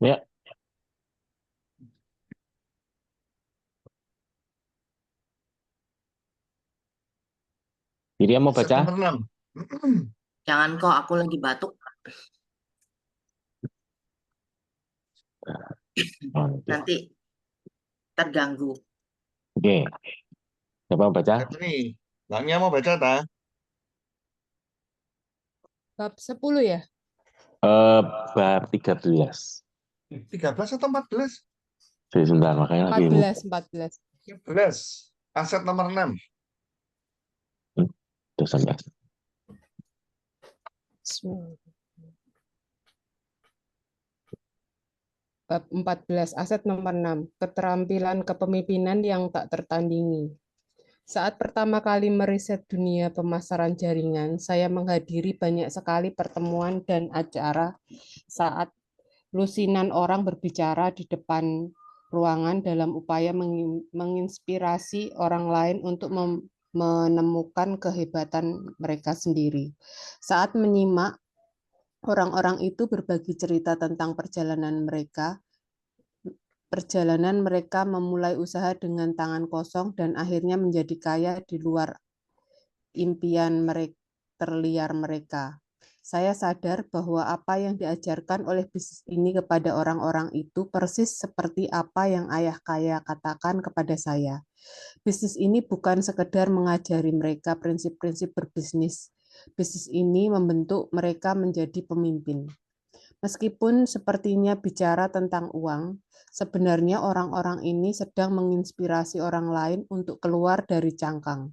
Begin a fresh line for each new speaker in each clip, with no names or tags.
Ya, Miriam mau
Aset
baca?
nomor 6.
Jangan kok, aku lagi batuk.
Oke,
Nanti terganggu.
oke. Siapa mau baca?
Siapa nih? Bangnya mau baca tak?
Bab 10 ya?
Eh, bab 13.
13 atau 14?
Jadi sebentar, makanya lagi lupa.
14.
14. Aset nomor 6.
Udah 19.
Bab 14, aset nomor 6, keterampilan kepemimpinan yang tak tertandingi. Saat pertama kali meriset dunia pemasaran jaringan, saya menghadiri banyak sekali pertemuan dan acara saat lusinan orang berbicara di depan ruangan dalam upaya menginspirasi orang lain untuk menemukan kehebatan mereka sendiri. Saat menyimak orang-orang itu berbagi cerita tentang perjalanan mereka memulai usaha dengan tangan kosong dan akhirnya menjadi kaya di luar impian terliar mereka. Saya sadar bahwa apa yang diajarkan oleh bisnis ini kepada orang-orang itu persis seperti apa yang ayah kaya katakan kepada saya. Bisnis ini bukan sekedar mengajari mereka prinsip-prinsip berbisnis. Bisnis ini membentuk mereka menjadi pemimpin. Meskipun sepertinya bicara tentang uang, sebenarnya orang-orang ini sedang menginspirasi orang lain untuk keluar dari cangkang,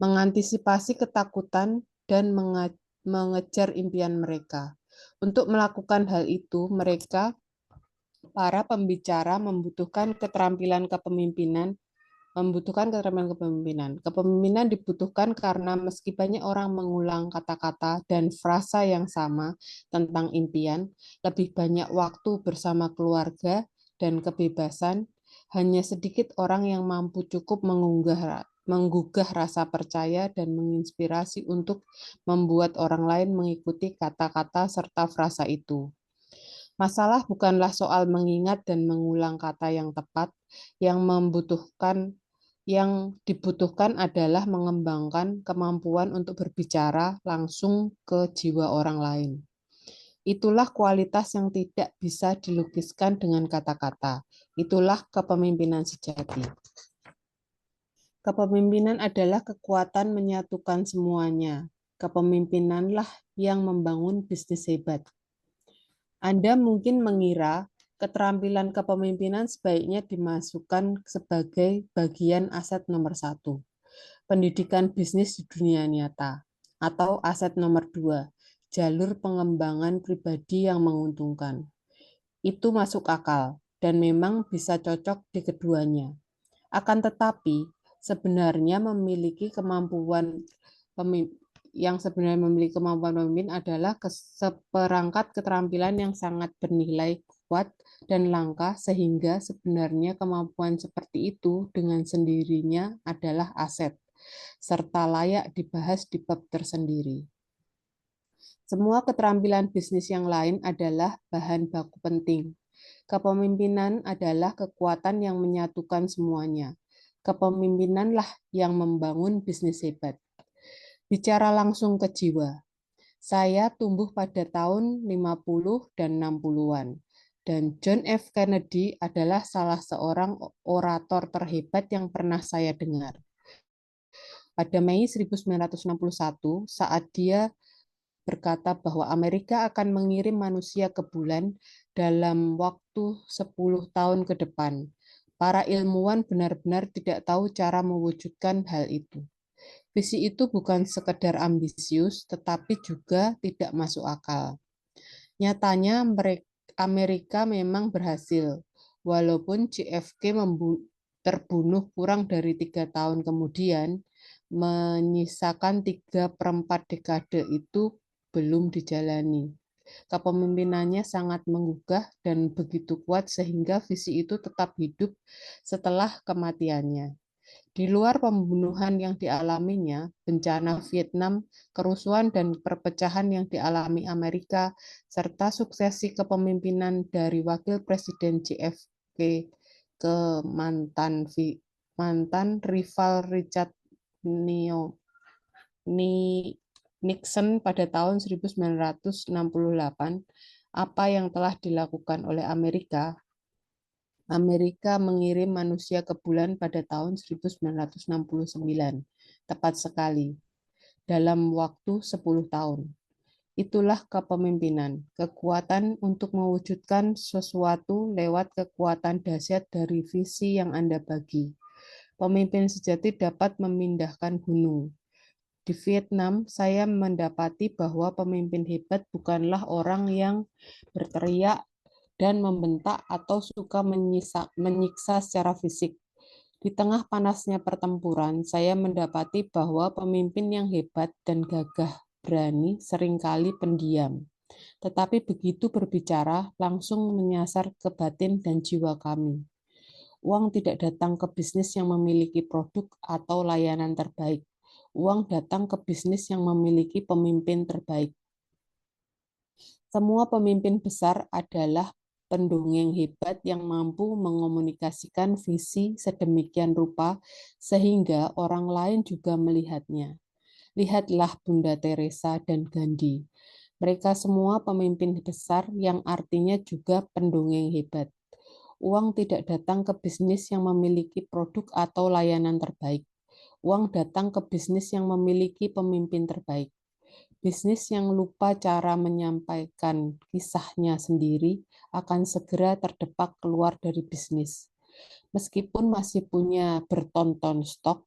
mengantisipasi ketakutan, dan mengejar impian mereka. Untuk melakukan hal itu, para pembicara, Kepemimpinan dibutuhkan karena meski banyak orang mengulang kata-kata dan frasa yang sama tentang impian, lebih banyak waktu bersama keluarga dan kebebasan, hanya sedikit orang yang mampu cukup menggugah rasa percaya dan menginspirasi untuk membuat orang lain mengikuti kata-kata serta frasa itu. Masalah bukanlah soal mengingat dan mengulang kata yang tepat, yang dibutuhkan adalah mengembangkan kemampuan untuk berbicara langsung ke jiwa orang lain. Itulah kualitas yang tidak bisa dilukiskan dengan kata-kata. Itulah kepemimpinan sejati. Kepemimpinan adalah kekuatan menyatukan semuanya. Kepemimpinanlah yang membangun bisnis hebat. Anda mungkin mengira keterampilan kepemimpinan sebaiknya dimasukkan sebagai bagian aset nomor 1, pendidikan bisnis di dunia nyata, atau aset nomor 2, jalur pengembangan pribadi yang menguntungkan. Itu masuk akal dan memang bisa cocok di keduanya. Akan tetapi, sebenarnya memiliki kemampuan pemimpin adalah seperangkat keterampilan yang sangat bernilai kuat dan langka, sehingga sebenarnya kemampuan seperti itu dengan sendirinya adalah aset, serta layak dibahas di bab tersendiri. Semua keterampilan bisnis yang lain adalah bahan baku penting. Kepemimpinan adalah kekuatan yang menyatukan semuanya. Kepemimpinanlah yang membangun bisnis hebat. Bicara langsung ke jiwa. Saya tumbuh pada tahun 50 dan 60-an, dan John F. Kennedy adalah salah seorang orator terhebat yang pernah saya dengar. Pada Mei 1961, saat dia berkata bahwa Amerika akan mengirim manusia ke bulan dalam waktu 10 tahun ke depan. Para ilmuwan benar-benar tidak tahu cara mewujudkan hal itu. Visi itu bukan sekedar ambisius, tetapi juga tidak masuk akal. Nyatanya Amerika memang berhasil, walaupun JFK terbunuh kurang dari 3 tahun kemudian, menyisakan 3/4 dekade itu belum dijalani. Kepemimpinannya sangat menggugah dan begitu kuat sehingga visi itu tetap hidup setelah kematiannya. Di luar pembunuhan yang dialaminya, bencana Vietnam, kerusuhan dan perpecahan yang dialami Amerika, serta suksesi kepemimpinan dari Wakil Presiden JFK ke mantan rival Richard Nixon pada tahun 1968, apa yang telah dilakukan oleh Amerika mengirim manusia ke bulan pada tahun 1969, tepat sekali, dalam waktu 10 tahun. Itulah kepemimpinan, kekuatan untuk mewujudkan sesuatu lewat kekuatan dahsyat dari visi yang Anda bagi. Pemimpin sejati dapat memindahkan gunung. Di Vietnam, saya mendapati bahwa pemimpin hebat bukanlah orang yang berteriak dan membentak atau suka menyiksa secara fisik. Di tengah panasnya pertempuran, saya mendapati bahwa pemimpin yang hebat dan gagah berani seringkali pendiam. Tetapi begitu berbicara, langsung menyasar ke batin dan jiwa kami. Uang tidak datang ke bisnis yang memiliki produk atau layanan terbaik. Uang datang ke bisnis yang memiliki pemimpin terbaik. Semua pemimpin besar adalah pendongeng hebat yang mampu mengomunikasikan visi sedemikian rupa sehingga orang lain juga melihatnya. Lihatlah Bunda Teresa dan Gandhi. Mereka semua pemimpin besar yang artinya juga pendongeng hebat. Uang tidak datang ke bisnis yang memiliki produk atau layanan terbaik. Uang datang ke bisnis yang memiliki pemimpin terbaik. Bisnis yang lupa cara menyampaikan kisahnya sendiri akan segera terdepak keluar dari bisnis. Meskipun masih punya bertonton stok,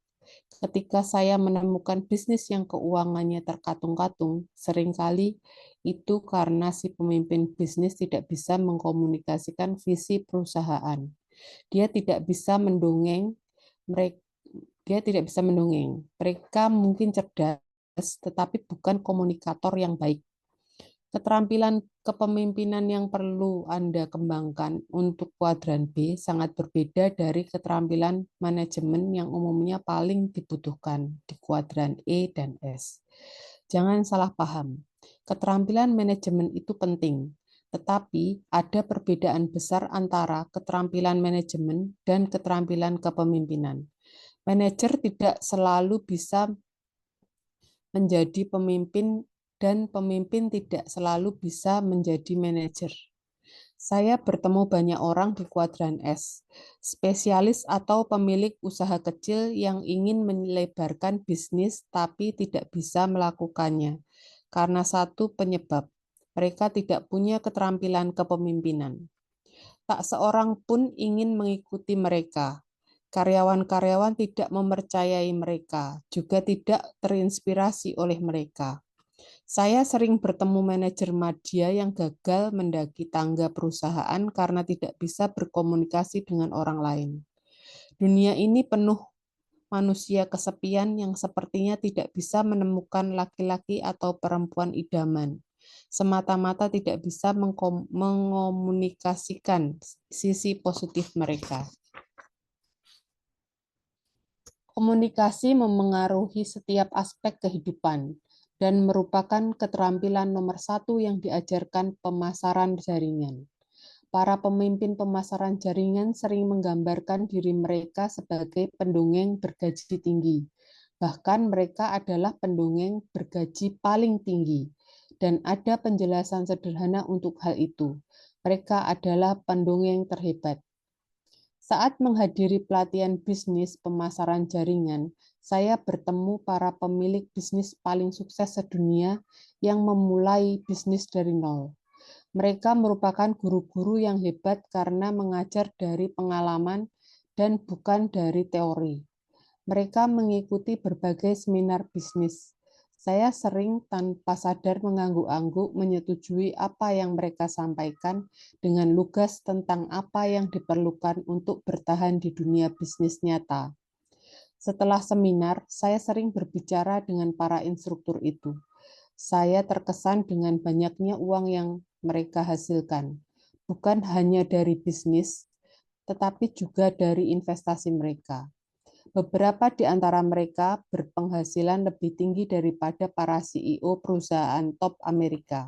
ketika saya menemukan bisnis yang keuangannya terkatung-katung, seringkali itu karena si pemimpin bisnis tidak bisa mengkomunikasikan visi perusahaan. Dia tidak bisa mendongeng, mereka mungkin cerdas, tetapi bukan komunikator yang baik. Keterampilan kepemimpinan yang perlu Anda kembangkan untuk kuadran B sangat berbeda dari keterampilan manajemen yang umumnya paling dibutuhkan di kuadran E dan S. Jangan salah paham, keterampilan manajemen itu penting, tetapi ada perbedaan besar antara keterampilan manajemen dan keterampilan kepemimpinan. Manajer tidak selalu bisa menjadi pemimpin dan pemimpin tidak selalu bisa menjadi manajer. Saya bertemu banyak orang di kuadran S, spesialis atau pemilik usaha kecil yang ingin melebarkan bisnis tapi tidak bisa melakukannya karena satu penyebab, mereka tidak punya keterampilan kepemimpinan. Tak seorang pun ingin mengikuti mereka. Karyawan-karyawan tidak mempercayai mereka, juga tidak terinspirasi oleh mereka. Saya sering bertemu manajer media yang gagal mendaki tangga perusahaan karena tidak bisa berkomunikasi dengan orang lain. Dunia ini penuh manusia kesepian yang sepertinya tidak bisa menemukan laki-laki atau perempuan idaman. Semata-mata tidak bisa mengomunikasikan sisi positif mereka. Komunikasi memengaruhi setiap aspek kehidupan dan merupakan keterampilan nomor 1 yang diajarkan pemasaran jaringan. Para pemimpin pemasaran jaringan sering menggambarkan diri mereka sebagai pendongeng bergaji tinggi. Bahkan mereka adalah pendongeng bergaji paling tinggi. Dan ada penjelasan sederhana untuk hal itu. Mereka adalah pendongeng terhebat. Saat menghadiri pelatihan bisnis pemasaran jaringan, saya bertemu para pemilik bisnis paling sukses sedunia yang memulai bisnis dari nol. Mereka merupakan guru-guru yang hebat karena mengajar dari pengalaman dan bukan dari teori. Mereka mengikuti berbagai seminar bisnis. Saya sering tanpa sadar mengangguk-angguk menyetujui apa yang mereka sampaikan dengan lugas tentang apa yang diperlukan untuk bertahan di dunia bisnis nyata. Setelah seminar, saya sering berbicara dengan para instruktur itu. Saya terkesan dengan banyaknya uang yang mereka hasilkan, bukan hanya dari bisnis, tetapi juga dari investasi mereka. Beberapa di antara mereka berpenghasilan lebih tinggi daripada para CEO perusahaan top Amerika.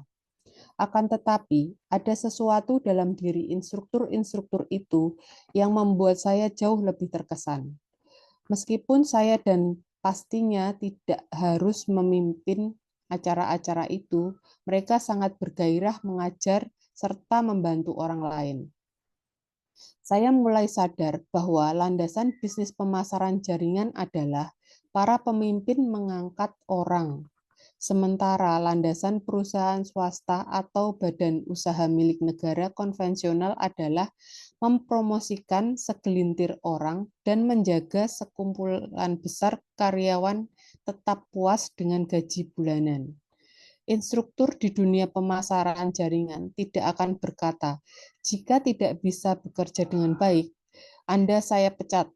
Akan tetapi, ada sesuatu dalam diri instruktur-instruktur itu yang membuat saya jauh lebih terkesan. Meskipun saya dan pastinya tidak harus memimpin acara-acara itu, mereka sangat bergairah mengajar serta membantu orang lain. Saya mulai sadar bahwa landasan bisnis pemasaran jaringan adalah para pemimpin mengangkat orang, sementara landasan perusahaan swasta atau badan usaha milik negara konvensional adalah mempromosikan segelintir orang dan menjaga sekumpulan besar karyawan tetap puas dengan gaji bulanan. Instruktur di dunia pemasaran jaringan tidak akan berkata, jika tidak bisa bekerja dengan baik, Anda saya pecat.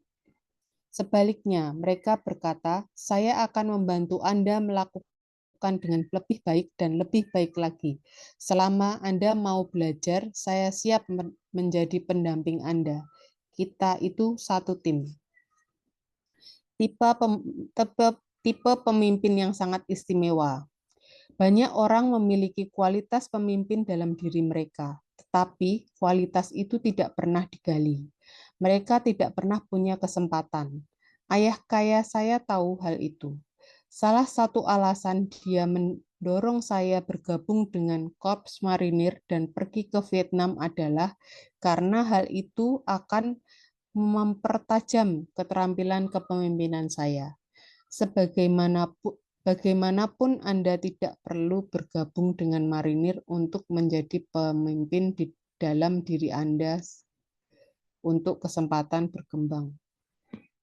Sebaliknya, mereka berkata, saya akan membantu Anda melakukan dengan lebih baik dan lebih baik lagi. Selama Anda mau belajar, saya siap menjadi pendamping Anda. Kita itu satu tim. Tipe pemimpin yang sangat istimewa. Banyak orang memiliki kualitas pemimpin dalam diri mereka, tetapi kualitas itu tidak pernah digali. Mereka tidak pernah punya kesempatan. Ayah kaya saya tahu hal itu. Salah satu alasan dia mendorong saya bergabung dengan Korps Marinir dan pergi ke Vietnam adalah karena hal itu akan mempertajam keterampilan kepemimpinan saya. Bagaimanapun Anda tidak perlu bergabung dengan marinir untuk menjadi pemimpin di dalam diri Anda untuk kesempatan berkembang.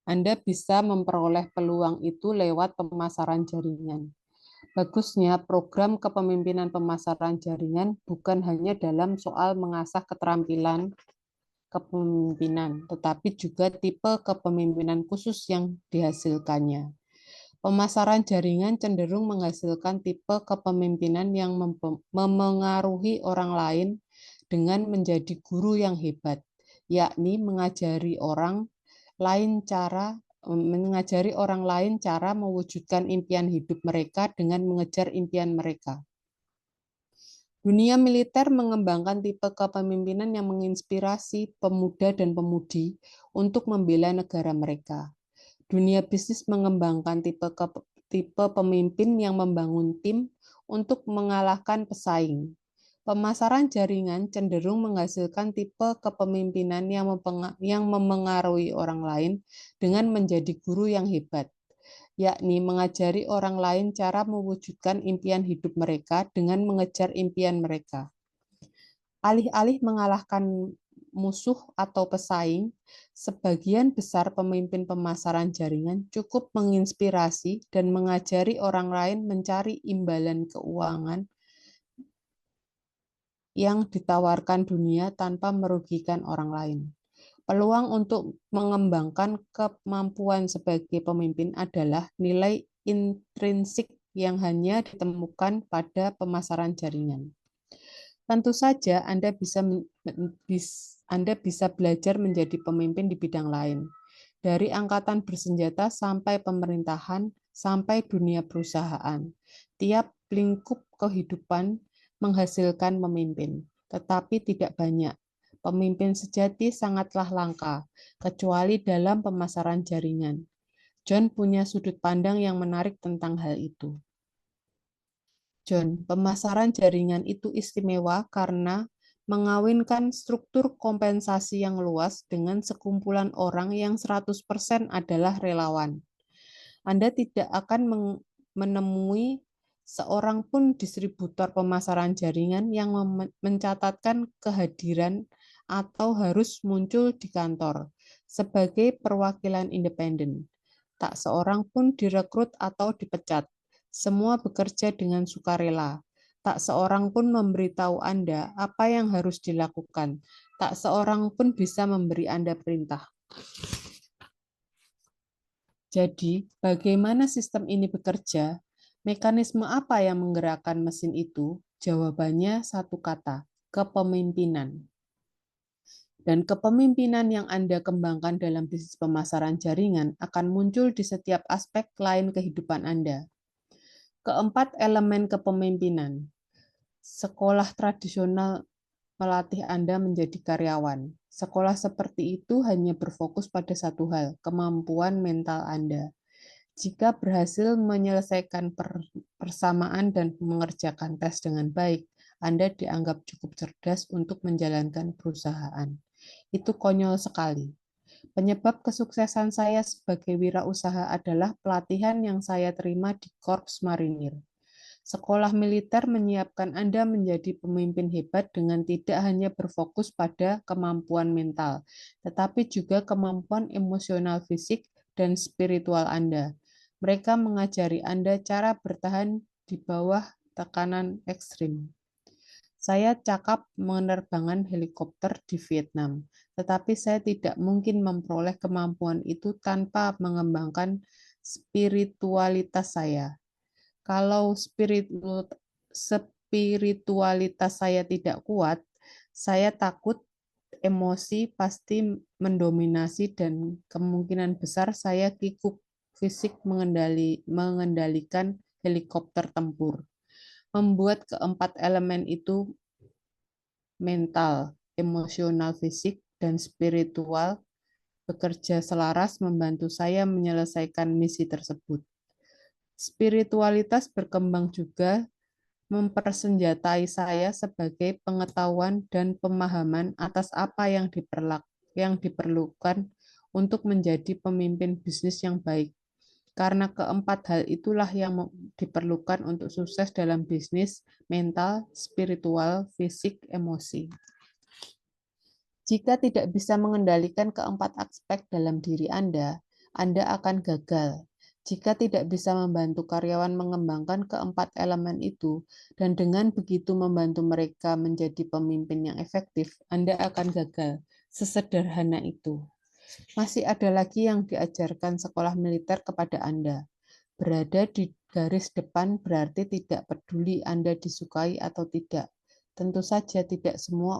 Anda bisa memperoleh peluang itu lewat pemasaran jaringan. Bagusnya program kepemimpinan pemasaran jaringan bukan hanya dalam soal mengasah keterampilan kepemimpinan, tetapi juga tipe kepemimpinan khusus yang dihasilkannya. Pemasaran jaringan cenderung menghasilkan tipe kepemimpinan yang memengaruhi orang lain dengan menjadi guru yang hebat, yakni mengajari orang lain cara mewujudkan impian hidup mereka dengan mengejar impian mereka. Dunia militer mengembangkan tipe kepemimpinan yang menginspirasi pemuda dan pemudi untuk membela negara mereka. Dunia bisnis mengembangkan tipe pemimpin yang membangun tim untuk mengalahkan pesaing. Pemasaran jaringan cenderung menghasilkan tipe kepemimpinan yang memengaruhi orang lain dengan menjadi guru yang hebat, yakni mengajari orang lain cara mewujudkan impian hidup mereka dengan mengejar impian mereka. Alih-alih mengalahkan musuh atau pesaing, sebagian besar pemimpin pemasaran jaringan cukup menginspirasi dan mengajari orang lain mencari imbalan keuangan yang ditawarkan dunia tanpa merugikan orang lain. Peluang untuk mengembangkan kemampuan sebagai pemimpin adalah nilai intrinsik yang hanya ditemukan pada pemasaran jaringan. Tentu saja Anda bisa belajar menjadi pemimpin di bidang lain, dari angkatan bersenjata sampai pemerintahan, sampai dunia perusahaan. Tiap lingkup kehidupan menghasilkan pemimpin, tetapi tidak banyak. Pemimpin sejati sangatlah langka, kecuali dalam pemasaran jaringan. John punya sudut pandang yang menarik tentang hal itu. John, pemasaran jaringan itu istimewa karena mengawinkan struktur kompensasi yang luas dengan sekumpulan orang yang 100% adalah relawan. Anda tidak akan menemui seorang pun distributor pemasaran jaringan yang mencatatkan kehadiran atau harus muncul di kantor sebagai perwakilan independen. Tak seorang pun direkrut atau dipecat. Semua bekerja dengan sukarela. Tak seorang pun memberitahu Anda apa yang harus dilakukan. Tak seorang pun bisa memberi Anda perintah. Jadi, bagaimana sistem ini bekerja? Mekanisme apa yang menggerakkan mesin itu? Jawabannya satu kata, kepemimpinan. Dan kepemimpinan yang Anda kembangkan dalam bisnis pemasaran jaringan akan muncul di setiap aspek lain kehidupan Anda. Keempat, elemen kepemimpinan. Sekolah tradisional melatih Anda menjadi karyawan. Sekolah seperti itu hanya berfokus pada satu hal, kemampuan mental Anda. Jika berhasil menyelesaikan persamaan dan mengerjakan tes dengan baik, Anda dianggap cukup cerdas untuk menjalankan perusahaan. Itu konyol sekali. Penyebab kesuksesan saya sebagai wirausaha adalah pelatihan yang saya terima di Korps Marinir. Sekolah militer menyiapkan Anda menjadi pemimpin hebat dengan tidak hanya berfokus pada kemampuan mental, tetapi juga kemampuan emosional fisik dan spiritual Anda. Mereka mengajari Anda cara bertahan di bawah tekanan ekstrim. Saya cakap menerbangkan helikopter di Vietnam, tetapi saya tidak mungkin memperoleh kemampuan itu tanpa mengembangkan spiritualitas saya. Kalau spiritualitas saya tidak kuat, saya takut emosi pasti mendominasi dan kemungkinan besar saya kikuk fisik mengendalikan helikopter tempur. Membuat keempat elemen itu mental, emosional, fisik, dan spiritual bekerja selaras membantu saya menyelesaikan misi tersebut. Spiritualitas berkembang juga mempersenjatai saya sebagai pengetahuan dan pemahaman atas apa yang diperlukan untuk menjadi pemimpin bisnis yang baik. Karena keempat hal itulah yang diperlukan untuk sukses dalam bisnis, mental, spiritual, fisik, emosi. Jika tidak bisa mengendalikan keempat aspek dalam diri Anda akan gagal. Jika tidak bisa membantu karyawan mengembangkan keempat elemen itu, dan dengan begitu membantu mereka menjadi pemimpin yang efektif, Anda akan gagal. Sesederhana itu. Masih ada lagi yang diajarkan sekolah militer kepada Anda. Berada di garis depan berarti tidak peduli Anda disukai atau tidak. Tentu saja tidak semua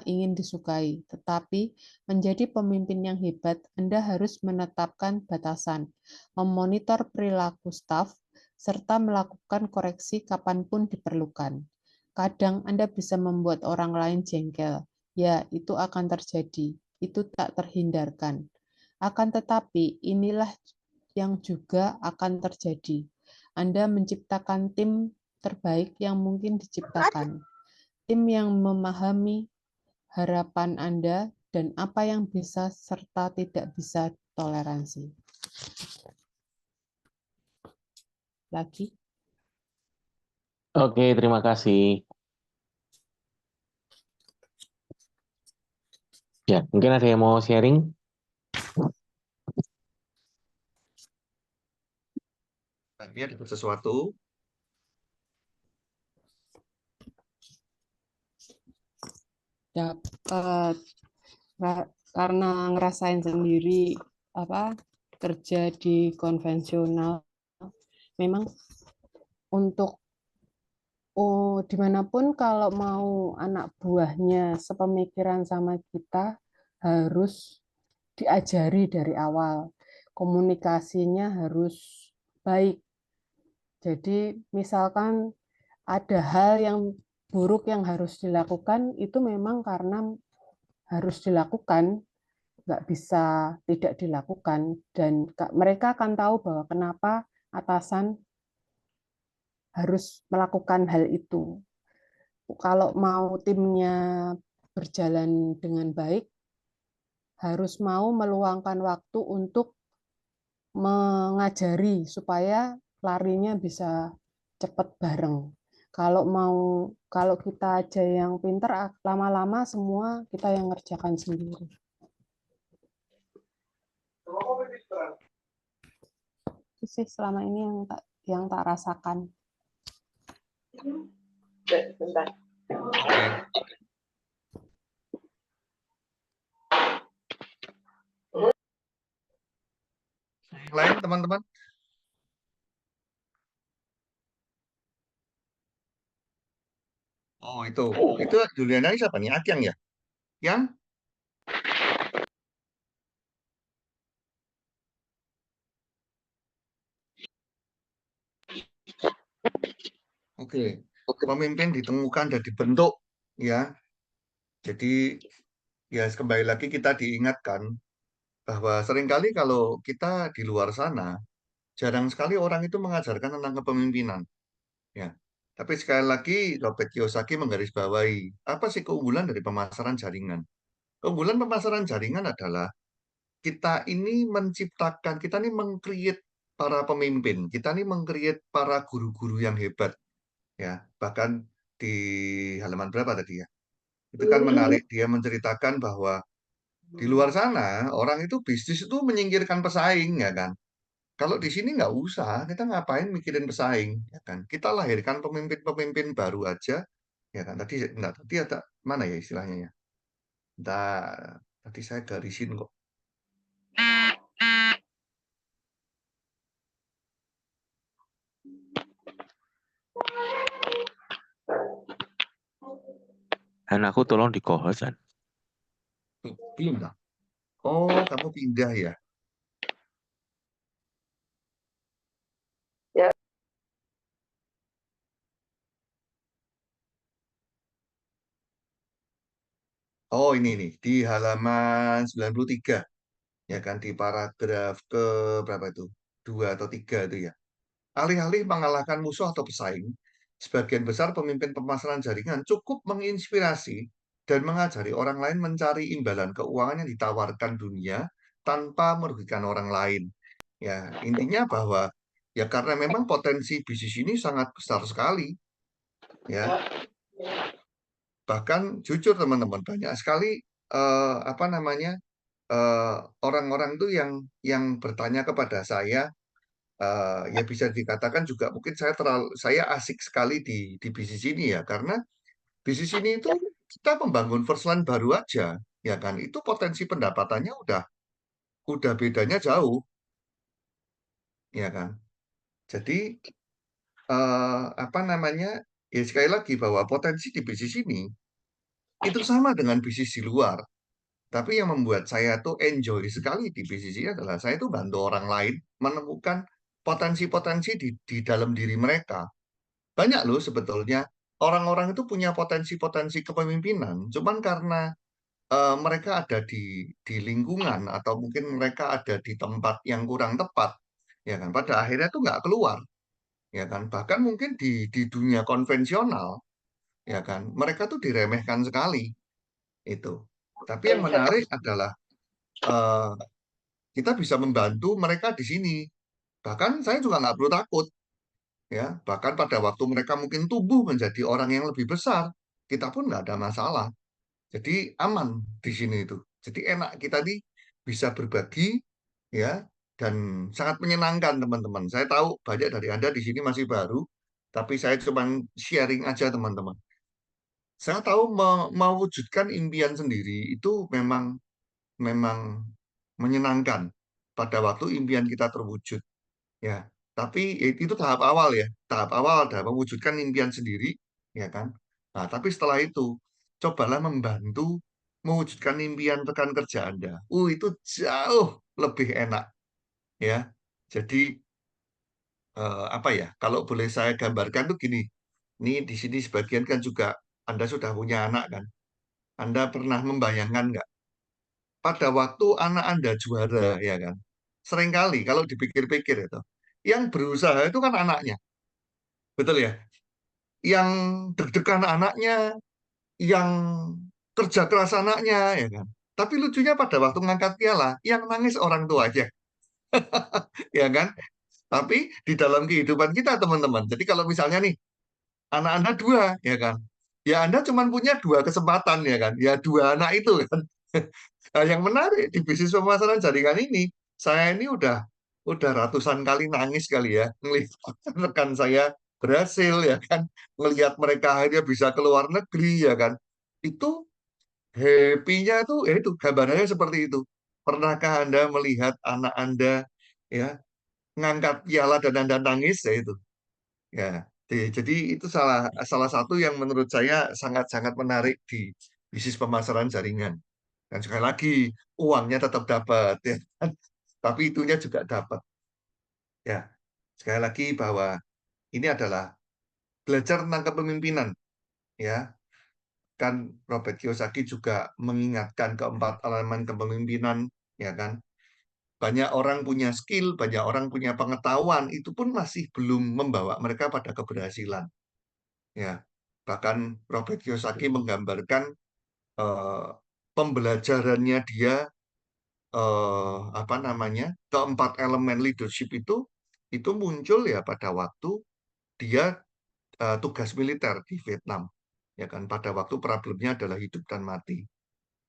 ingin disukai, tetapi menjadi pemimpin yang hebat, Anda harus menetapkan batasan, memonitor perilaku staf, serta melakukan koreksi kapanpun diperlukan. Kadang Anda bisa membuat orang lain jengkel. Ya, itu akan terjadi. Itu tak terhindarkan. Akan tetapi, inilah yang juga akan terjadi. Anda menciptakan tim terbaik yang mungkin diciptakan. Tim yang memahami harapan Anda dan apa yang bisa serta tidak bisa toleransi. Lagi?
Oke, terima kasih. Ya, mungkin ada yang mau sharing?
Ini ada sesuatu.
Dapat karena ngerasain sendiri kerja di konvensional, memang untuk dimanapun kalau mau anak buahnya sepemikiran sama kita harus diajari dari awal, komunikasinya harus baik. Jadi misalkan ada hal yang buruk yang harus dilakukan, itu memang karena harus dilakukan, nggak bisa tidak dilakukan. Dan mereka akan tahu bahwa kenapa atasan harus melakukan hal itu. Kalau mau timnya berjalan dengan baik, harus mau meluangkan waktu untuk mengajari supaya larinya bisa cepat bareng. Kalau kita aja yang pinter, lama-lama semua kita yang ngerjakan sendiri. Itu sih selama ini yang tak rasakan.
Bentar.
Lain teman-teman. Oh itu Juliana ini siapa nih? Akyang ya? Yang Oke, pemimpin ditemukan dan dibentuk, ya. Jadi ya kembali lagi kita diingatkan bahwa seringkali kalau kita di luar sana, jarang sekali orang itu mengajarkan tentang kepemimpinan, ya. Tapi sekali lagi Robert Kiyosaki menggarisbawahi apa sih keunggulan dari pemasaran jaringan? Keunggulan pemasaran jaringan adalah kita ini menciptakan, kita ini meng-create para pemimpin, kita ini meng-create para guru-guru yang hebat, ya. Bahkan di halaman berapa tadi ya? Itu kan menarik, dia menceritakan bahwa di luar sana orang itu bisnis itu menyingkirkan pesaing, ya kan. Kalau di sini nggak usah, kita ngapain mikirin pesaing, ya kan. Kita lahirkan pemimpin-pemimpin baru aja, ya kan. Tadi ada mana ya istilahnya ya? Tadi saya garisin kok.
Dan aku tolong di co-host, Han.
Belum tak? Oh, kamu pindah ya? Oh, ini nih di halaman 93, ya kan, di paragraf ke berapa itu? 2 atau 3 itu ya. Alih-alih mengalahkan musuh atau pesaing, sebagian besar pemimpin pemasaran jaringan cukup menginspirasi dan mengajari orang lain mencari imbalan keuangan yang ditawarkan dunia tanpa merugikan orang lain. Ya, intinya bahwa ya karena memang potensi bisnis ini sangat besar sekali, ya. Bahkan jujur teman-teman, banyak sekali apa namanya orang-orang tuh yang bertanya kepada saya, ya bisa dikatakan juga mungkin saya asik sekali di bisnis ini ya, karena bisnis ini itu kita membangun first line baru aja, ya kan, itu potensi pendapatannya udah bedanya jauh, ya kan. Jadi apa namanya, ya sekali lagi bahwa potensi di bisnis ini itu sama dengan bisnis di luar. Tapi yang membuat saya tuh enjoy sekali di bisnis ini adalah saya tuh bantu orang lain menemukan potensi-potensi di dalam diri mereka. Banyak loh sebetulnya orang-orang itu punya potensi-potensi kepemimpinan, cuman karena mereka ada di lingkungan atau mungkin mereka ada di tempat yang kurang tepat, ya kan. Pada akhirnya tuh nggak keluar, ya kan. Bahkan mungkin di dunia konvensional, ya kan, mereka tuh diremehkan sekali itu. Tapi yang menarik adalah eh, kita bisa membantu mereka di sini. Bahkan saya juga nggak perlu takut, ya. Bahkan pada waktu mereka mungkin tumbuh menjadi orang yang lebih besar, kita pun nggak ada masalah. Jadi aman di sini itu. Jadi enak kita nih bisa berbagi, ya, dan sangat menyenangkan teman-teman. Saya tahu banyak dari Anda di sini masih baru, tapi saya cuma sharing aja teman-teman. Saya tahu mewujudkan impian sendiri itu memang memang menyenangkan pada waktu impian kita terwujud, ya. Tapi itu tahap awal ya, tahap awal adalah mewujudkan impian sendiri, ya kan. Nah, tapi setelah itu cobalah membantu mewujudkan impian rekan kerja Anda. Itu jauh lebih enak, ya. Jadi apa ya, kalau boleh saya gambarkan tuh gini, ini di sini sebagian kan juga Anda sudah punya anak kan. Anda pernah membayangkan nggak pada waktu anak Anda juara, ya kan? Seringkali kalau dipikir-pikir itu, yang berusaha itu kan anaknya, betul ya? Yang deg-degan anaknya, yang kerja keras anaknya, ya kan? Tapi lucunya pada waktu ngangkat piala, yang nangis orang tua aja, ya kan? Tapi di dalam kehidupan kita, teman-teman, jadi kalau misalnya nih, anak Anda dua, ya kan? Ya Anda cuma punya dua kesempatan, ya kan? Ya dua anak itu kan. Nah, yang menarik di bisnis pemasaran jaringan ini, saya ini udah ratusan kali nangis kali ya, ngelihat rekan saya berhasil, ya kan, ngelihat mereka akhirnya bisa ke luar negeri, ya kan, itu happy-nya tuh, ya itu gambarannya seperti itu. Pernahkah Anda melihat anak Anda ya ngangkat piala dan Anda nangis, ya itu, ya. Jadi itu salah salah satu yang menurut saya sangat-sangat menarik di bisnis pemasaran jaringan. Dan sekali lagi, uangnya tetap dapat, ya kan? Tapi itunya juga dapat. Ya, sekali lagi bahwa ini adalah belajar tentang kepemimpinan, ya. Kan Robert Kiyosaki juga mengingatkan keempat elemen kepemimpinan, ya kan? Banyak orang punya skill, banyak orang punya pengetahuan, itu pun masih belum membawa mereka pada keberhasilan. Ya, bahkan Robert Kiyosaki menggambarkan pembelajarannya dia keempat elemen leadership itu muncul ya pada waktu dia tugas militer di Vietnam, ya kan, pada waktu problemnya adalah hidup dan mati,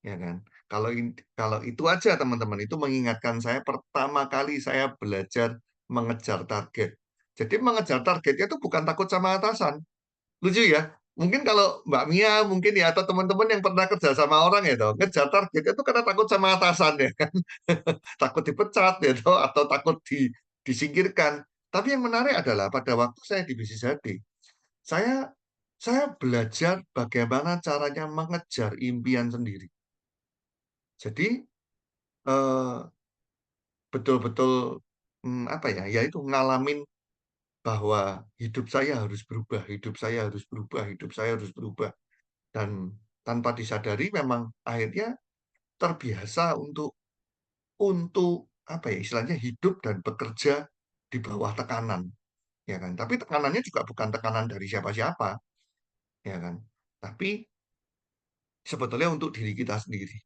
ya kan. Kalau itu aja teman-teman, itu mengingatkan saya pertama kali saya belajar mengejar target. Jadi mengejar targetnya itu bukan takut sama atasan. Lucu ya. Mungkin kalau Mbak Mia mungkin ya, atau teman-teman yang pernah kerja sama orang ya, ngejar target itu karena takut sama atasan ya kan. Takut dipecat ya, atau takut disingkirkan. Tapi yang menarik adalah pada waktu saya di bisnis HD, saya belajar bagaimana caranya mengejar impian sendiri. Jadi betul-betul itu ngalamin bahwa hidup saya harus berubah, hidup saya harus berubah, hidup saya harus berubah. Dan tanpa disadari memang akhirnya terbiasa untuk istilahnya hidup dan bekerja di bawah tekanan, ya kan. Tapi tekanannya juga bukan tekanan dari siapa-siapa, ya kan. Tapi sebetulnya untuk diri kita sendiri.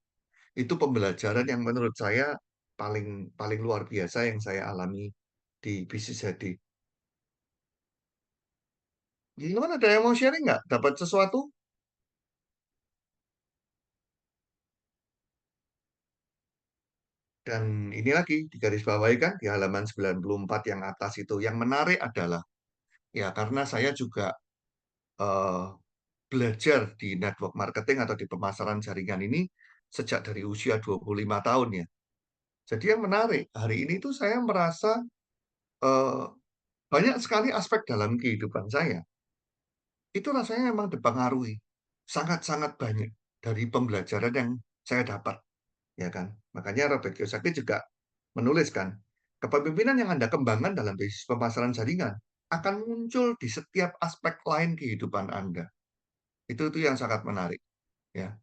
Itu pembelajaran yang menurut saya paling paling luar biasa yang saya alami di bisnis HD. Gimana, ada yang mau sharing nggak? Dapat sesuatu? Dan ini lagi digarisbawahi kan di halaman 94 yang atas itu. Yang menarik adalah, ya karena saya juga belajar di network marketing atau di pemasaran jaringan ini sejak dari usia 25 tahun ya. Jadi yang menarik, hari ini tuh saya merasa eh, banyak sekali aspek dalam kehidupan saya itu rasanya memang dipengaruhi sangat-sangat banyak dari pembelajaran yang saya dapat, ya kan. Makanya Robert Kiyosaki juga menuliskan, kepemimpinan yang Anda kembangkan dalam bisnis pemasaran jaringan akan muncul di setiap aspek lain kehidupan Anda. Itu yang sangat menarik, ya.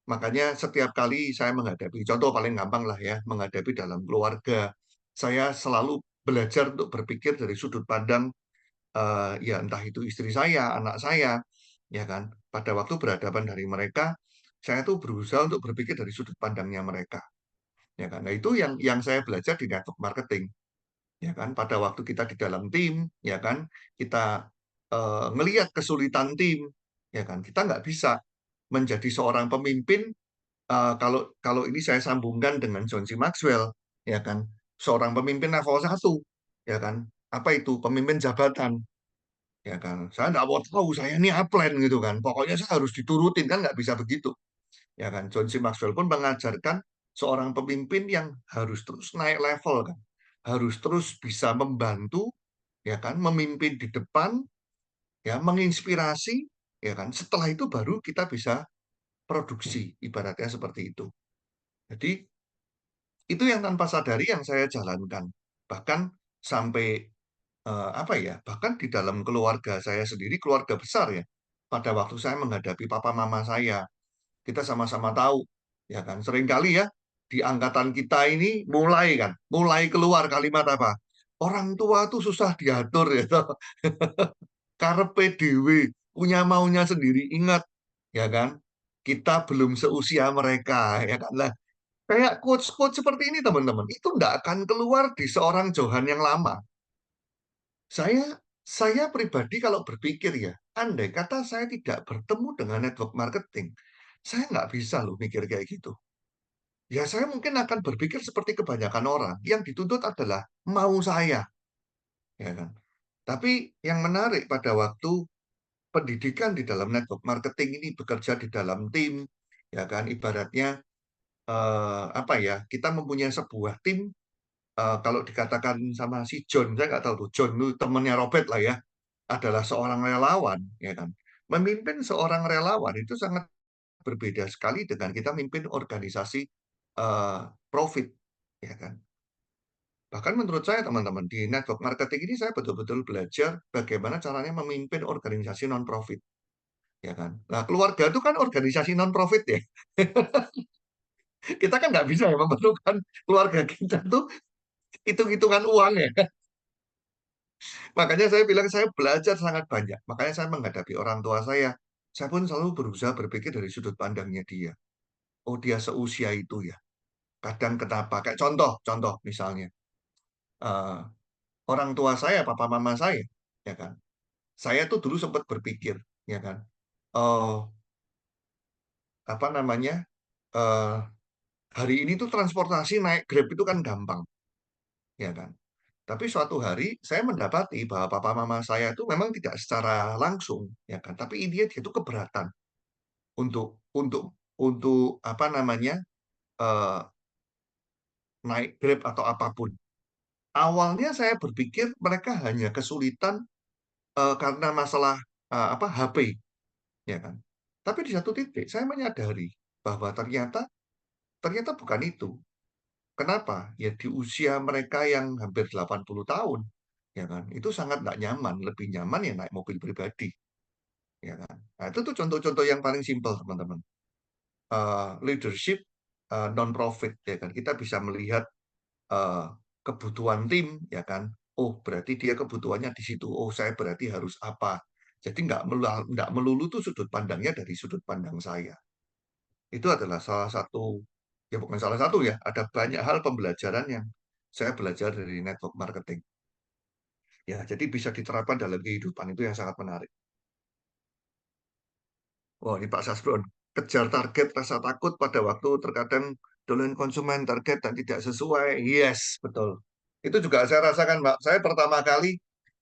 Makanya setiap kali saya menghadapi, contoh paling gampang lah ya, menghadapi dalam keluarga, saya selalu belajar untuk berpikir dari sudut pandang ya entah itu istri saya, anak saya, ya kan. Pada waktu berhadapan dari mereka, saya tuh berusaha untuk berpikir dari sudut pandangnya mereka, ya kan. Nah itu yang saya belajar di network marketing, ya kan. Pada waktu kita di dalam tim, ya kan, kita ngelihat kesulitan tim, ya kan. Kita nggak bisa menjadi seorang pemimpin kalau ini saya sambungkan dengan John C. Maxwell, ya kan, seorang pemimpin level 1, ya kan, apa itu pemimpin jabatan, ya kan, saya nggak mau tahu saya ini upline gitu kan, pokoknya saya harus diturutin, kan nggak bisa begitu, ya kan. John C. Maxwell pun mengajarkan seorang pemimpin yang harus terus naik level kan, harus terus bisa membantu, ya kan, memimpin di depan, ya, menginspirasi, ya kan. Setelah itu baru kita bisa produksi, ibaratnya seperti itu. Jadi itu yang tanpa sadari yang saya jalankan. Bahkan sampai bahkan di dalam keluarga saya sendiri, keluarga besar ya. Pada waktu saya menghadapi papa mama saya, kita sama-sama tahu, ya kan. Seringkali ya di angkatan kita ini mulai keluar kalimat apa? Orang tua tuh susah diatur ya. Karepe dhewe, punya maunya sendiri. Ingat, ya kan? Kita belum seusia mereka, ya kan? Lah, kayak quotes-quotes seperti ini teman-teman, itu nggak akan keluar di seorang Johan yang lama. Saya pribadi kalau berpikir ya, andai kata saya tidak bertemu dengan network marketing, saya nggak bisa loh mikir kayak gitu. Ya saya mungkin akan berpikir seperti kebanyakan orang, yang dituntut adalah mau saya, ya kan. Tapi yang menarik pada waktu pendidikan di dalam network marketing ini bekerja di dalam tim, ya kan, ibaratnya kita mempunyai sebuah tim. Kalau dikatakan sama si John, saya nggak tahu tuh, John itu temannya Robert lah ya, adalah seorang relawan, ya kan. Memimpin seorang relawan itu sangat berbeda sekali dengan kita mimpin organisasi profit, ya kan. Bahkan menurut saya teman-teman di network marketing ini saya betul-betul belajar bagaimana caranya memimpin organisasi non-profit, ya kan. Nah, keluarga itu kan organisasi non-profit ya. Kita kan nggak bisa ya memerlukan keluarga kita tuh hitung-hitungan uang ya. Makanya saya bilang saya belajar sangat banyak. Makanya saya menghadapi orang tua saya pun selalu berusaha berpikir dari sudut pandangnya dia. Oh, dia seusia itu ya. Kadang kenapa? Kayak contoh misalnya. eh, Orang tua saya, papa mama saya, ya kan. Saya tuh dulu sempat berpikir, ya kan. Oh, apa namanya? eh, Hari ini tuh transportasi naik Grab itu kan gampang, ya kan. Tapi suatu hari saya mendapati bahwa papa mama saya itu memang tidak secara langsung, ya kan. Tapi dia tuh keberatan untuk apa namanya eh, naik Grab atau apapun. Awalnya saya berpikir mereka hanya kesulitan karena masalah apa HP, ya kan. Tapi di satu titik saya menyadari bahwa ternyata bukan itu. Kenapa? Ya di usia mereka yang hampir 80 tahun, ya kan. Itu sangat nggak nyaman, lebih nyaman ya naik mobil pribadi, ya kan. Nah, itu tuh contoh-contoh yang paling simpel, teman-teman. Leadership non-profit, ya kan. Kita bisa melihat eh, kebutuhan tim, ya kan. Oh, berarti dia kebutuhannya di situ. Oh, saya berarti harus apa. Jadi nggak melulu tuh sudut pandangnya dari sudut pandang saya. Itu adalah salah satu, ya bukan salah satu ya, ada banyak hal pembelajaran yang saya belajar dari network marketing. Ya, jadi bisa diterapkan dalam kehidupan, itu yang sangat menarik. Oh, ini Pak Sasbron. Kejar target, rasa takut pada waktu terkadang dolen konsumen target dan tidak sesuai. Yes, betul. Itu juga saya rasakan, Pak. Saya pertama kali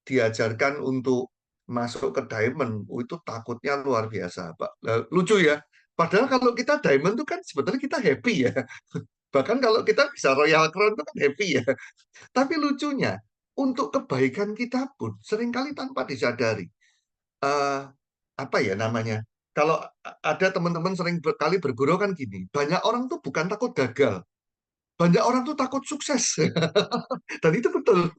diajarkan untuk masuk ke diamond. Oh, itu takutnya luar biasa, Pak. Lucu ya. Padahal kalau kita diamond itu kan sebetulnya kita happy ya. Bahkan kalau kita bisa Royal Crown itu kan happy ya. Tapi lucunya, untuk kebaikan kita pun seringkali tanpa disadari. eh, Apa ya namanya? Kalau ada teman-teman sering kali bergurau kan gini, banyak orang tuh bukan takut gagal, banyak orang tuh takut sukses. Dan itu betul.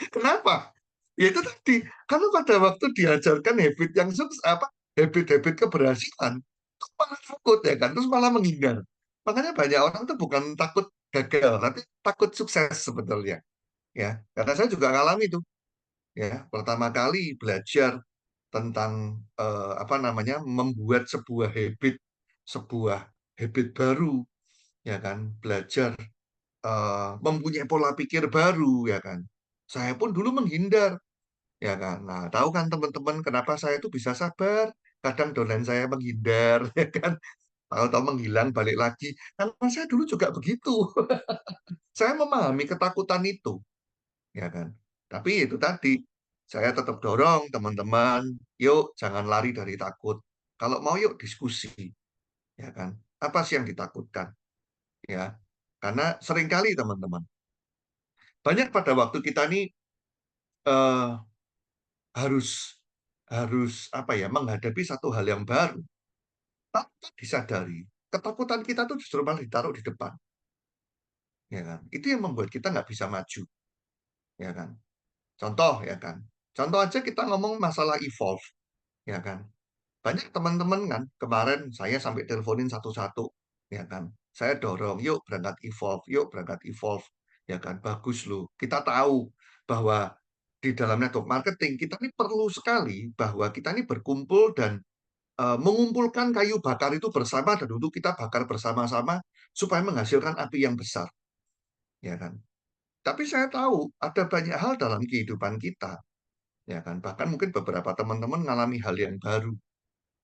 Kenapa? Ya itu tadi, karena pada waktu diajarkan habit yang sukses, apa habit-habit keberhasilan, itu malah takut ya kan, terus malah menghindar. Makanya banyak orang tuh bukan takut gagal, tapi takut sukses sebetulnya. Ya, karena saya juga ngalami tuh. Ya, pertama kali belajar tentang apa namanya membuat sebuah habit baru, ya kan, belajar mempunyai pola pikir baru, ya kan. Saya pun dulu menghindar, ya kan. Nah, tahu kan teman-teman kenapa saya itu bisa sabar? Kadang dolen saya menghindar, ya kan. Tahu-tahu menghilang balik lagi. Karena saya dulu juga begitu. Saya memahami ketakutan itu, ya kan. Tapi itu tadi, saya tetap dorong teman-teman, yuk jangan lari dari takut. Kalau mau yuk diskusi, ya kan. Apa sih yang ditakutkan? Ya, karena seringkali teman-teman, banyak pada waktu kita nih eh, harus harus apa ya menghadapi satu hal yang baru, tanpa disadari ketakutan kita tuh justru malah ditaruh di depan, ya kan. Itu yang membuat kita nggak bisa maju, ya kan. Contoh, ya kan. Contoh aja kita ngomong masalah evolve, ya kan. Banyak teman-teman kan, kemarin saya sampai teleponin satu-satu, ya kan. Saya dorong, yuk berangkat evolve, yuk berangkat evolve, ya kan. Bagus loh. Kita tahu bahwa di dalam network marketing kita ini perlu sekali bahwa kita ini berkumpul dan mengumpulkan kayu bakar itu bersama dan untuk kita bakar bersama-sama supaya menghasilkan api yang besar, ya kan. Tapi saya tahu ada banyak hal dalam kehidupan kita, ya kan. Bahkan mungkin beberapa teman-teman mengalami hal yang baru,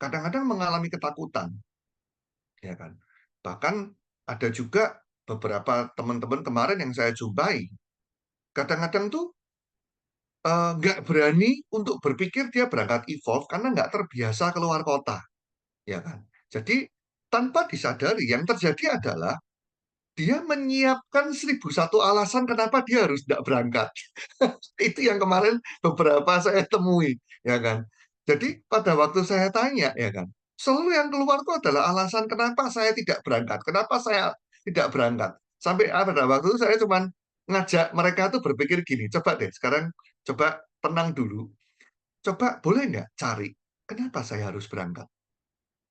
kadang-kadang mengalami ketakutan, ya kan. Bahkan ada juga beberapa teman-teman kemarin yang saya jumpai, kadang-kadang tuh nggak berani untuk berpikir dia berangkat evolve karena nggak terbiasa keluar kota, ya kan. Jadi tanpa disadari yang terjadi adalah dia menyiapkan 1001 alasan kenapa dia harus tidak berangkat. Itu yang kemarin beberapa saya temui, ya kan. Jadi pada waktu saya tanya, ya kan, Selalu yang keluar itu adalah alasan kenapa saya tidak berangkat, kenapa saya tidak berangkat. Sampai pada waktu itu saya cuman ngajak mereka tuh berpikir gini, coba deh sekarang coba tenang dulu. Coba boleh nggak cari kenapa saya harus berangkat,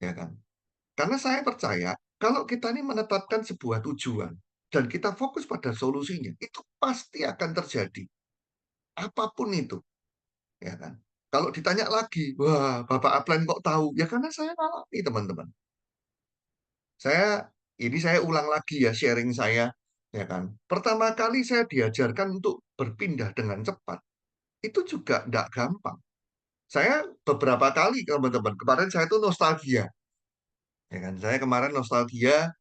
ya kan? Karena saya percaya kalau kita ini menetapkan sebuah tujuan dan kita fokus pada solusinya, itu pasti akan terjadi. Apapun itu, ya kan? Kalau ditanya lagi, wah, Bapak Aplen kok tahu? Ya karena saya alami, teman-teman. Saya ulang lagi ya sharing saya, ya kan. Pertama kali saya diajarkan untuk berpindah dengan cepat, itu juga tidak gampang. Saya beberapa kali, teman-teman, kemarin saya tuh nostalgia, ya kan. Saya kemarin nostalgia,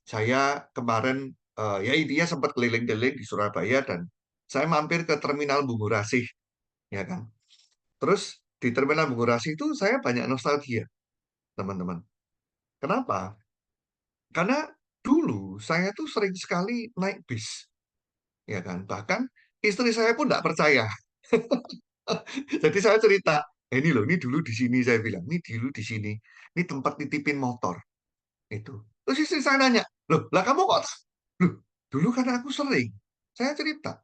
saya kemarin ya intinya sempat keliling-keliling di Surabaya dan saya mampir ke Terminal Bungurasih, ya kan. Terus di Terminal Bungurasih itu saya banyak nostalgia, teman-teman. Kenapa? Karena dulu saya tuh sering sekali naik bis, ya kan. Bahkan istri saya pun tidak percaya. Jadi saya cerita, ini loh, ini dulu di sini saya bilang, ini dulu di sini, ini tempat nitipin motor itu. Terus istri saya nanya, loh, lah kamu kok? Loh, dulu kan aku sering. Saya cerita,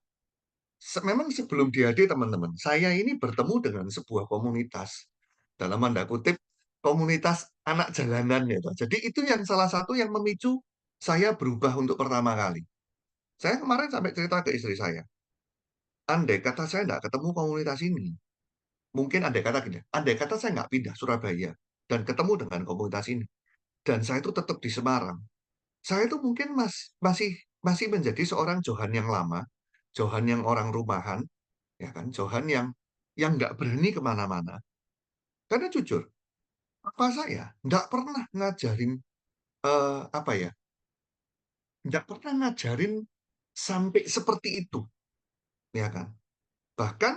memang sebelum DAD teman-teman, saya ini bertemu dengan sebuah komunitas, dalam tanda kutip komunitas anak jalanan ya. Jadi itu yang salah satu yang memicu saya berubah untuk pertama kali. Saya kemarin sampai cerita ke istri saya, andai kata saya nggak ketemu komunitas ini, mungkin andai kata gini, andai kata saya nggak pindah Surabaya dan ketemu dengan komunitas ini, dan saya itu tetap di Semarang, saya itu mungkin masih menjadi seorang Johan yang lama, Johan yang orang rumahan, ya kan, Johan yang nggak berani kemana-mana. Karena jujur, apa saya nggak pernah ngajarin apa ya, nggak pernah ngajarin sampai seperti itu, ya kan. Bahkan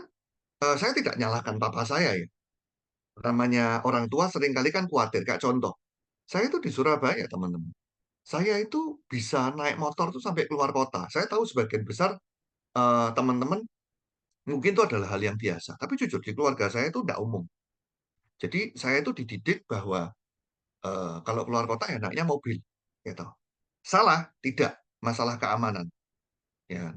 saya tidak nyalahkan papa saya ya. Namanya orang tua seringkali kan khawatir. Kayak contoh, saya itu di Surabaya, teman-teman. Saya itu bisa naik motor tuh sampai keluar kota. Saya tahu sebagian besar teman-teman mungkin itu adalah hal yang biasa. Tapi jujur di keluarga saya itu tidak umum. Jadi saya itu dididik bahwa kalau keluar kota ya naiknya mobil, gitu. Salah, tidak. Masalah keamanan. Ya.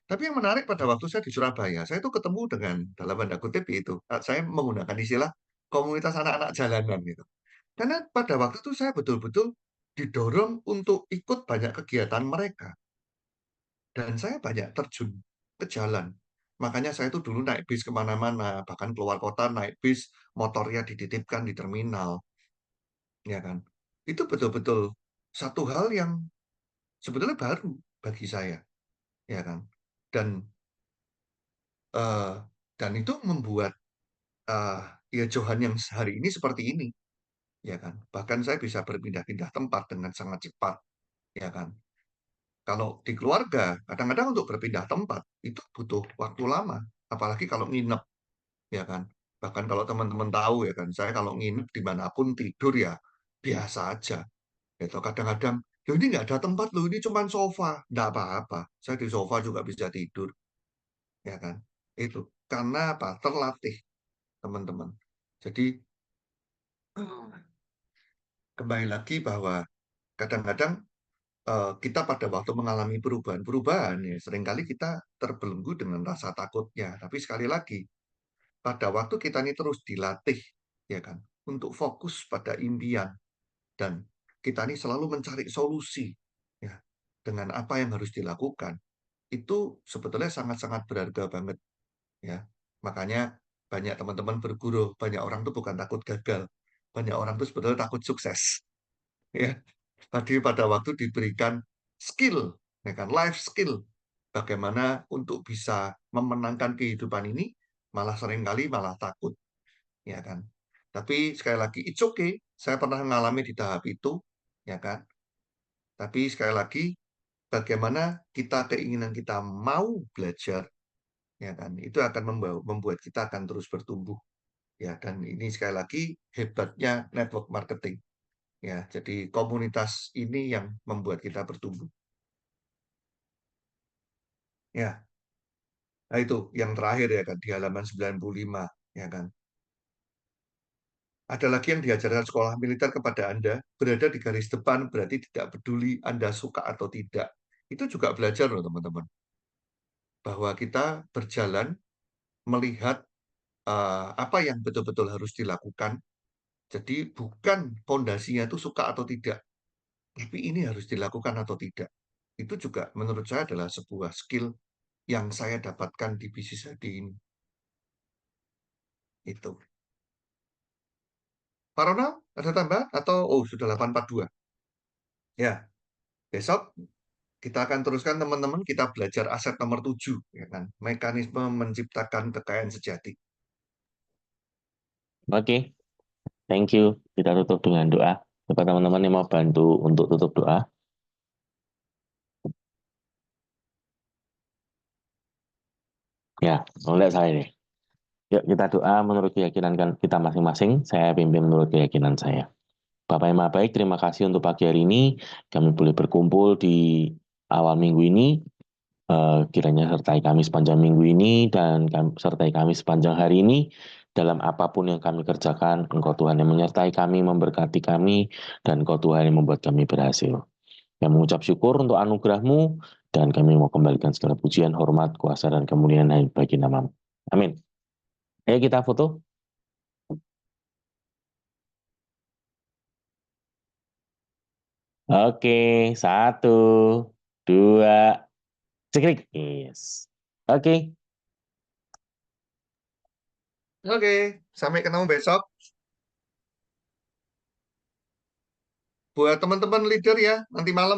Tapi yang menarik pada waktu saya di Surabaya, saya itu ketemu dengan dalam tanda kutip itu, saya menggunakan istilah komunitas anak-anak jalanan gitu. Karena pada waktu itu saya betul-betul didorong untuk ikut banyak kegiatan mereka. Dan saya banyak terjun ke jalan. Makanya saya itu dulu naik bis kemana-mana, bahkan keluar kota naik bis, motornya dititipkan di terminal. Ya kan? Itu betul-betul satu hal yang sebetulnya baru bagi saya. Ya kan? Dan eh, dan itu membuat ya Johan yang hari ini seperti ini. Ya kan? Bahkan saya bisa berpindah-pindah tempat dengan sangat cepat. Ya kan? Kalau di keluarga, kadang-kadang untuk berpindah tempat itu butuh waktu lama, apalagi kalau nginep, ya kan. Bahkan kalau teman-teman tahu ya kan, saya kalau nginep dimanapun tidur ya biasa aja. Gitu. Kadang-kadang, "Loh, ini nggak ada tempat loh, ini cuma sofa." Nggak apa-apa, saya di sofa juga bisa tidur, ya kan. Itu karena apa? Terlatih, teman-teman. Jadi kembali lagi bahwa kadang-kadang kita pada waktu mengalami perubahan-perubahan ya seringkali kita terbelenggu dengan rasa takutnya. Tapi sekali lagi, pada waktu kita ini terus dilatih, ya kan, untuk fokus pada impian dan kita ini selalu mencari solusi, ya, dengan apa yang harus dilakukan, itu sebetulnya sangat-sangat berharga banget, ya. Makanya banyak teman-teman berguru, banyak orang tuh bukan takut gagal, banyak orang tuh sebetulnya takut sukses, ya. Tadi pada waktu diberikan skill, ya kan, life skill, bagaimana untuk bisa memenangkan kehidupan ini, malah seringkali malah takut, ya kan. Tapi sekali lagi, it's okay. Saya pernah mengalami di tahap itu, ya kan. Tapi sekali lagi, bagaimana keinginan kita mau belajar, ya kan, itu akan membuat kita akan terus bertumbuh, ya. Dan ini sekali lagi hebatnya network marketing. Ya, jadi komunitas ini yang membuat kita bertumbuh. Ya, nah itu yang terakhir ya kan di halaman 95 ya kan. Ada lagi yang diajarkan sekolah militer kepada Anda, berada di garis depan berarti tidak peduli Anda suka atau tidak. Itu juga belajar loh teman-teman. Bahwa kita berjalan melihat apa yang betul-betul harus dilakukan. Jadi bukan pondasinya itu suka atau tidak, tapi ini harus dilakukan atau tidak. Itu juga menurut saya adalah sebuah skill yang saya dapatkan di bisnis ID ini. Itu. Pak Ronald, ada tambahan? Atau, sudah 842? Ya, besok kita akan teruskan teman-teman, kita belajar aset nomor 7, ya kan? Mekanisme menciptakan kekayaan sejati.
Oke, thank you. Kita tutup dengan doa. Coba teman-teman yang mau bantu untuk tutup doa. Ya, mulai saya nih. Yuk kita doa menurut keyakinan kita masing-masing. Saya pimpin menurut keyakinan saya. Bapak yang Maha Baik, terima kasih untuk pagi hari ini. Kami boleh berkumpul di awal minggu ini. Kiranya sertai kami sepanjang minggu ini dan sertai kami sepanjang hari ini. Dalam apapun yang kami kerjakan, Engkau Tuhan yang menyertai kami, memberkati kami, dan Engkau Tuhan yang membuat kami berhasil. Kami mengucap syukur untuk anugerah-Mu, dan kami mau kembalikan segala pujian, hormat, kuasa, dan kemuliaan hanya bagi nama-Mu. Amin. Ayo kita foto. Oke, 1, 2, cekrik. Yes. Oke.
Oke, sampai ketemu besok. Buat teman-teman leader ya, nanti malam